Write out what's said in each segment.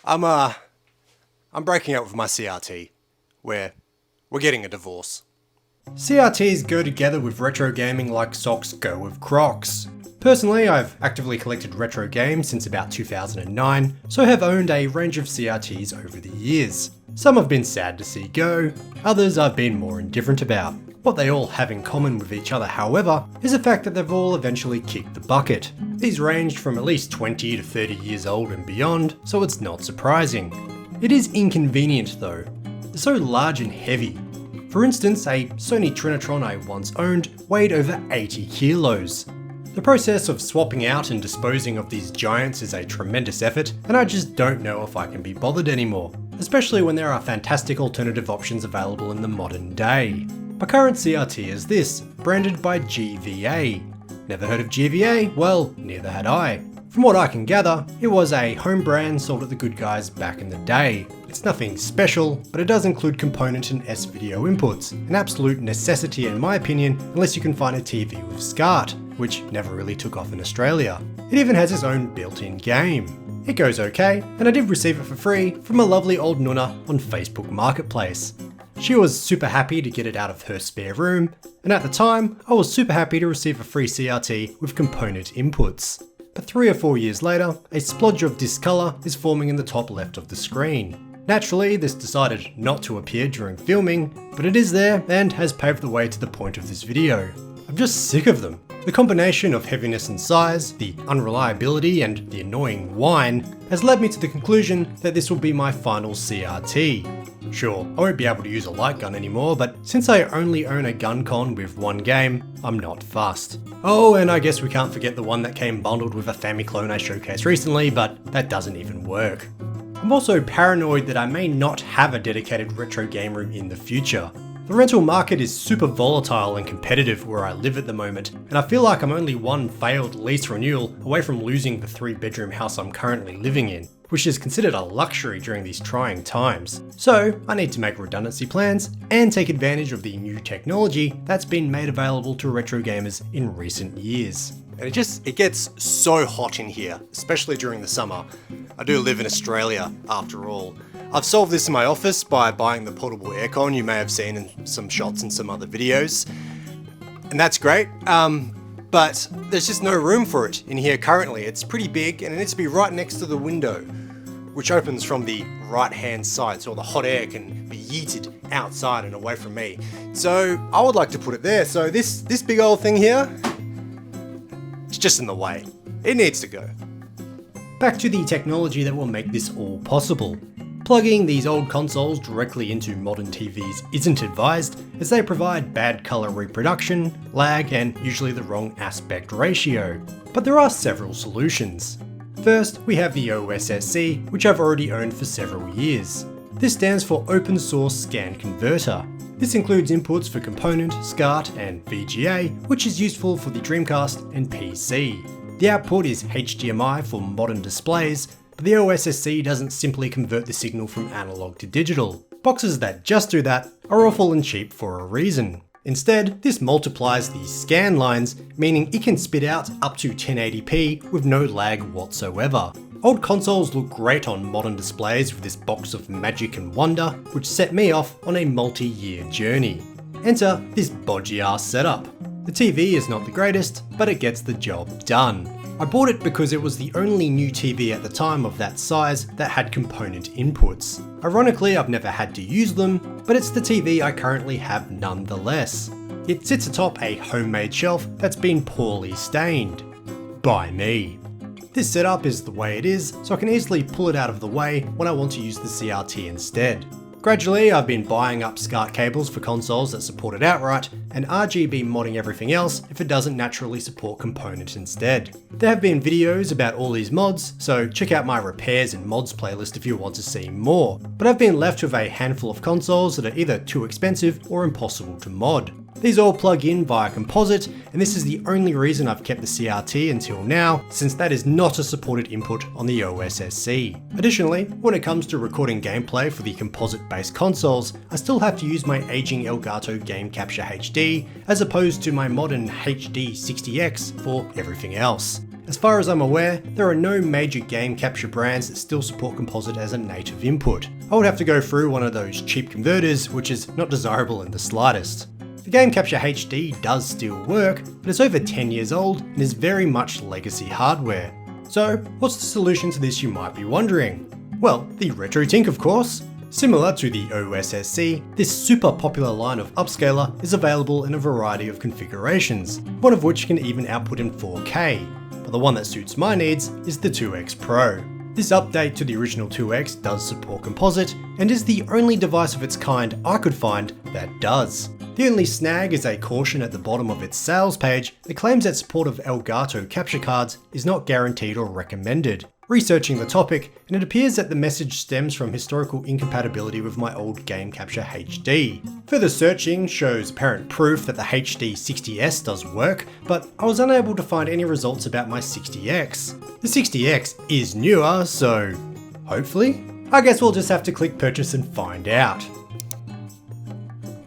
I'm breaking up with my CRT. We're getting a divorce. CRTs go together with retro gaming like socks go with Crocs. Personally, I've actively collected retro games since about 2009, so have owned a range of CRTs over the years. Some have been sad to see go, others I've been more indifferent about. What they all have in common with each other, however, is the fact that they've all eventually kicked the bucket. These ranged from at least 20 to 30 years old and beyond, so it's not surprising. It is inconvenient though. They're so large and heavy. For instance, a Sony Trinitron I once owned weighed over 80 kilos. The process of swapping out and disposing of these giants is a tremendous effort, and I just don't know if I can be bothered anymore, especially when there are fantastic alternative options available in the modern day. My current CRT is this, branded by GVA. Never heard of GVA? Well, neither had I. From what I can gather, it was a home brand sold at the Good Guys back in the day. It's nothing special, but it does include component and S-video inputs, an absolute necessity in my opinion, unless you can find a TV with SCART, which never really took off in Australia. It even has its own built-in game. It goes okay, and I did receive it for free from a lovely old nunna on Facebook Marketplace. She was super happy to get it out of her spare room, and at the time, I was super happy to receive a free CRT with component inputs. But 3 or 4 years later, a splodge of discolour is forming in the top left of the screen. Naturally, this decided not to appear during filming, but it is there and has paved the way to the point of this video. I'm just sick of them. The combination of heaviness and size, the unreliability and the annoying whine has led me to the conclusion that this will be my final CRT. Sure, I won't be able to use a light gun anymore, but since I only own a gun con with one game, I'm not fussed. Oh, and I guess we can't forget the one that came bundled with a Famiclone I showcased recently, but that doesn't even work. I'm also paranoid that I may not have a dedicated retro game room in the future. The rental market is super volatile and competitive where I live at the moment, and I feel like I'm only one failed lease renewal away from losing the 3-bedroom house I'm currently living in, which is considered a luxury during these trying times. So I need to make redundancy plans and take advantage of the new technology that's been made available to retro gamers in recent years. And it gets so hot in here, especially during the summer. I do live in Australia, after all. I've solved this in my office by buying the portable aircon you may have seen in some shots in some other videos. And that's great, but there's just no room for it in here currently. It's pretty big and it needs to be right next to the window, which opens from the right-hand side, so the hot air can be yeeted outside and away from me. So I would like to put it there. So this big old thing here, it's just in the way. It needs to go. Back to the technology that will make this all possible. Plugging these old consoles directly into modern TVs isn't advised, as they provide bad colour reproduction, lag, and usually the wrong aspect ratio. But there are several solutions. First, we have the OSSC, which I've already owned for several years. This stands for Open Source Scan Converter. This includes inputs for component, SCART, and VGA, which is useful for the Dreamcast and PC. The output is HDMI for modern displays, but the OSSC doesn't simply convert the signal from analog to digital. Boxes that just do that are awful and cheap for a reason. Instead, this multiplies the scan lines, meaning it can spit out up to 1080p with no lag whatsoever. Old consoles look great on modern displays with this box of magic and wonder, which set me off on a multi-year journey. Enter this bodgy ass setup. The TV is not the greatest, but it gets the job done. I bought it because it was the only new TV at the time of that size that had component inputs. Ironically, I've never had to use them, but it's the TV I currently have nonetheless. It sits atop a homemade shelf that's been poorly stained. By me. This setup is the way it is, so I can easily pull it out of the way when I want to use the CRT instead. Gradually, I've been buying up SCART cables for consoles that support it outright, and RGB modding everything else if it doesn't naturally support component instead. There have been videos about all these mods, so check out my repairs and mods playlist if you want to see more, but I've been left with a handful of consoles that are either too expensive or impossible to mod. These all plug in via composite, and this is the only reason I've kept the CRT until now, since that is not a supported input on the OSSC. Additionally, when it comes to recording gameplay for the composite-based consoles, I still have to use my aging Elgato Game Capture HD, as opposed to my modern HD 60X for everything else. As far as I'm aware, there are no major game capture brands that still support composite as a native input. I would have to go through one of those cheap converters, which is not desirable in the slightest. The Game Capture HD does still work, but it's over 10 years old and is very much legacy hardware. So, what's the solution to this, you might be wondering? Well, the RetroTink, of course. Similar to the OSSC, this super popular line of upscaler is available in a variety of configurations, one of which can even output in 4K, but the one that suits my needs is the 2X Pro. This update to the original 2X does support composite, and is the only device of its kind I could find that does. The only snag is a caution at the bottom of its sales page that claims that support of Elgato capture cards is not guaranteed or recommended. Researching the topic, and it appears that the message stems from historical incompatibility with my old Game Capture HD. Further searching shows apparent proof that the HD 60S does work, but I was unable to find any results about my 60X. The 60X is newer, so hopefully? I guess we'll just have to click purchase and find out.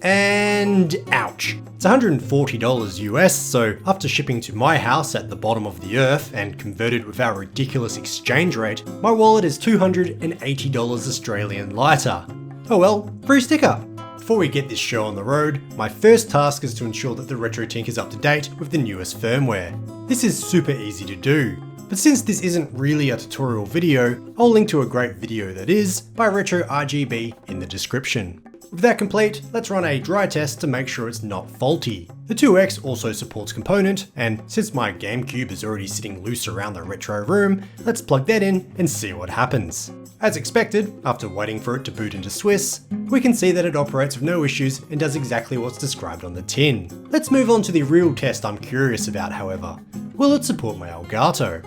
And ouch. It's $140 US, so after shipping to my house at the bottom of the earth and converted with our ridiculous exchange rate, my wallet is $280 Australian lighter. Oh well, free sticker. Before we get this show on the road, my first task is to ensure that the RetroTink is up to date with the newest firmware. This is super easy to do. But since this isn't really a tutorial video, I'll link to a great video that is by Retro RGB in the description. With that complete, let's run a dry test to make sure it's not faulty. The 2X also supports component, and since my GameCube is already sitting loose around the retro room, let's plug that in and see what happens. As expected, after waiting for it to boot into Swiss, we can see that it operates with no issues and does exactly what's described on the tin. Let's move on to the real test I'm curious about, however. Will it support my Elgato?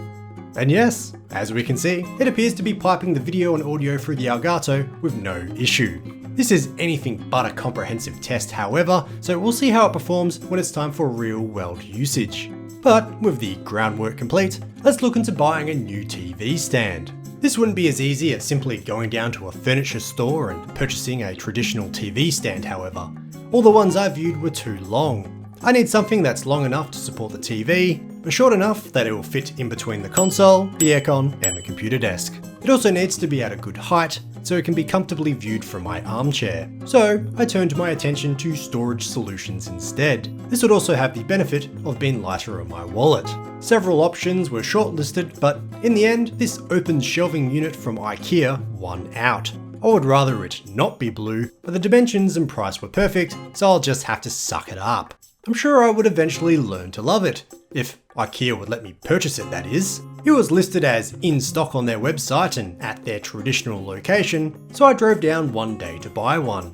And yes, as we can see, it appears to be piping the video and audio through the Elgato with no issue. This is anything but a comprehensive test, however, so we'll see how it performs when it's time for real world usage. But with the groundwork complete, let's look into buying a new TV stand. This wouldn't be as easy as simply going down to a furniture store and purchasing a traditional TV stand, however. All the ones I viewed were too long. I need something that's long enough to support the TV, but short enough that it will fit in between the console, the aircon, and the computer desk. It also needs to be at a good height, so it can be comfortably viewed from my armchair. So I turned my attention to storage solutions instead. This would also have the benefit of being lighter on my wallet. Several options were shortlisted, but in the end, this open shelving unit from IKEA won out. I would rather it not be blue, but the dimensions and price were perfect, so I'll just have to suck it up. I'm sure I would eventually learn to love it, if IKEA would let me purchase it, that is. It was listed as in stock on their website and at their traditional location, so I drove down one day to buy one.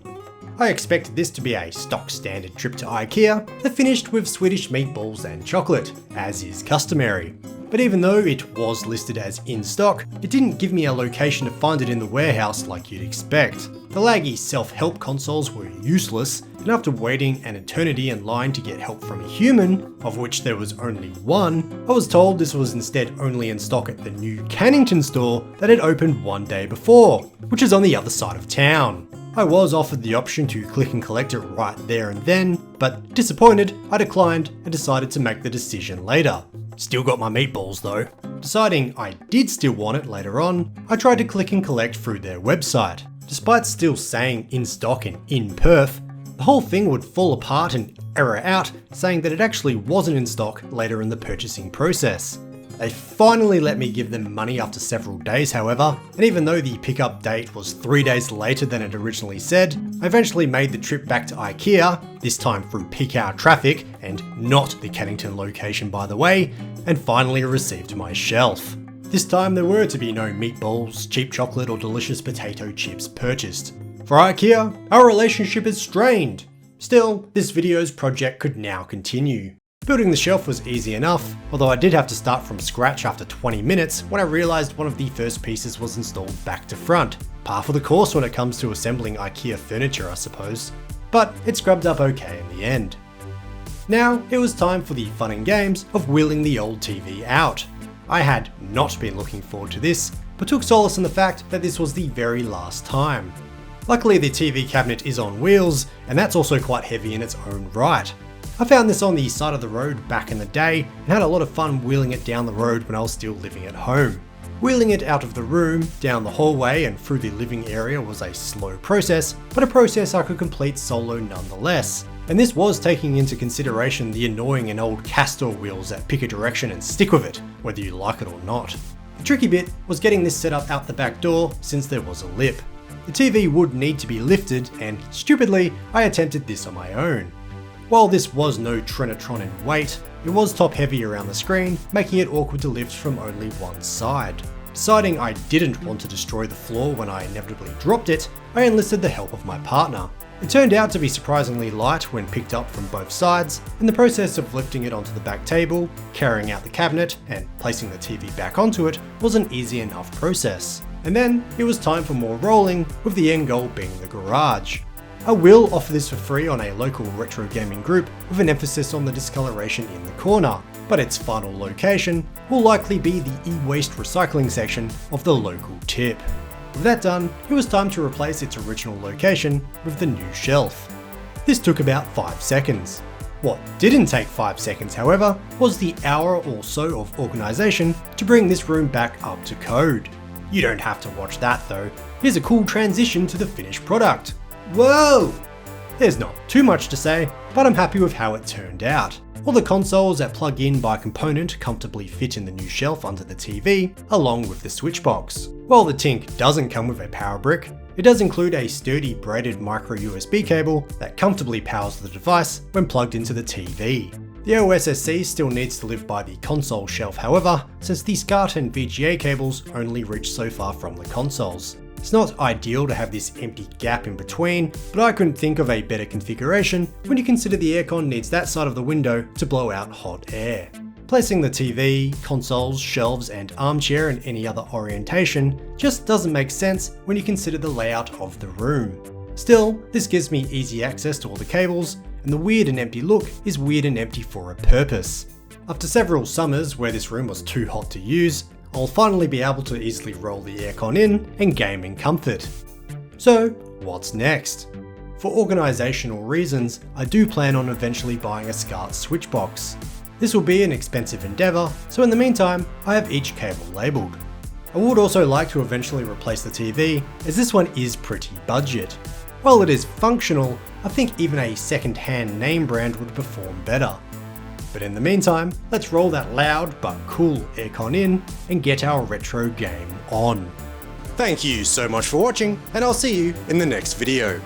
I expected this to be a stock standard trip to IKEA that finished with Swedish meatballs and chocolate, as is customary. But even though it was listed as in stock, it didn't give me a location to find it in the warehouse like you'd expect. The laggy self-help consoles were useless, and after waiting an eternity in line to get help from a human, of which there was only one, I was told this was instead only in stock at the new Cannington store that had opened one day before, which is on the other side of town. I was offered the option to click and collect it right there and then, but disappointed, I declined and decided to make the decision later. Still got my meatballs though. Deciding I did still want it later on, I tried to click and collect through their website. Despite still saying in stock and in perf, the whole thing would fall apart and error out, saying that it actually wasn't in stock later in the purchasing process. They finally let me give them money after several days, however, and even though the pickup date was 3 days later than it originally said, I eventually made the trip back to IKEA, this time through peak hour traffic, and not the Cannington location by the way, and finally received my shelf. This time there were to be no meatballs, cheap chocolate or delicious potato chips purchased. For IKEA, our relationship is strained. Still, this video's project could now continue. Building the shelf was easy enough, although I did have to start from scratch after 20 minutes when I realised one of the first pieces was installed back to front. Par for the course when it comes to assembling IKEA furniture, I suppose. But it scrubbed up okay in the end. Now, it was time for the fun and games of wheeling the old TV out. I had not been looking forward to this, but took solace in the fact that this was the very last time. Luckily the TV cabinet is on wheels, and that's also quite heavy in its own right. I found this on the side of the road back in the day and had a lot of fun wheeling it down the road when I was still living at home. Wheeling it out of the room, down the hallway and through the living area was a slow process, but a process I could complete solo nonetheless. And this was taking into consideration the annoying and old castor wheels that pick a direction and stick with it, whether you like it or not. The tricky bit was getting this set up out the back door since there was a lip. The TV would need to be lifted and, stupidly, I attempted this on my own. While this was no Trinitron in weight, it was top heavy around the screen, making it awkward to lift from only one side. Deciding I didn't want to destroy the floor when I inevitably dropped it, I enlisted the help of my partner. It turned out to be surprisingly light when picked up from both sides, and the process of lifting it onto the back table, carrying out the cabinet, and placing the TV back onto it was an easy enough process. And then it was time for more rolling, with the end goal being the garage. I will offer this for free on a local retro gaming group with an emphasis on the discoloration in the corner, but its final location will likely be the e-waste recycling section of the local tip. With that done, it was time to replace its original location with the new shelf. This took about 5 seconds. What didn't take 5 seconds, however, was the hour or so of organisation to bring this room back up to code. You don't have to watch that though. Here's a cool transition to the finished product. Whoa! There's not too much to say, but I'm happy with how it turned out. All the consoles that plug in by component comfortably fit in the new shelf under the TV, along with the switch box. While the Tink doesn't come with a power brick, it does include a sturdy braided micro USB cable that comfortably powers the device when plugged into the TV. The OSSC still needs to live by the console shelf however, since the SCART and VGA cables only reach so far from the consoles. It's not ideal to have this empty gap in between, but I couldn't think of a better configuration when you consider the aircon needs that side of the window to blow out hot air. Placing the TV, consoles, shelves and armchair in any other orientation just doesn't make sense when you consider the layout of the room. Still, this gives me easy access to all the cables, and the weird and empty look is weird and empty for a purpose. After several summers where this room was too hot to use, I'll finally be able to easily roll the aircon in and game in comfort. So, what's next? For organisational reasons, I do plan on eventually buying a SCART switch box. This will be an expensive endeavour, so in the meantime, I have each cable labelled. I would also like to eventually replace the TV, as this one is pretty budget. While it is functional, I think even a second-hand name brand would perform better. But in the meantime, let's roll that loud but cool aircon in and get our retro game on. Thank you so much for watching, and I'll see you in the next video.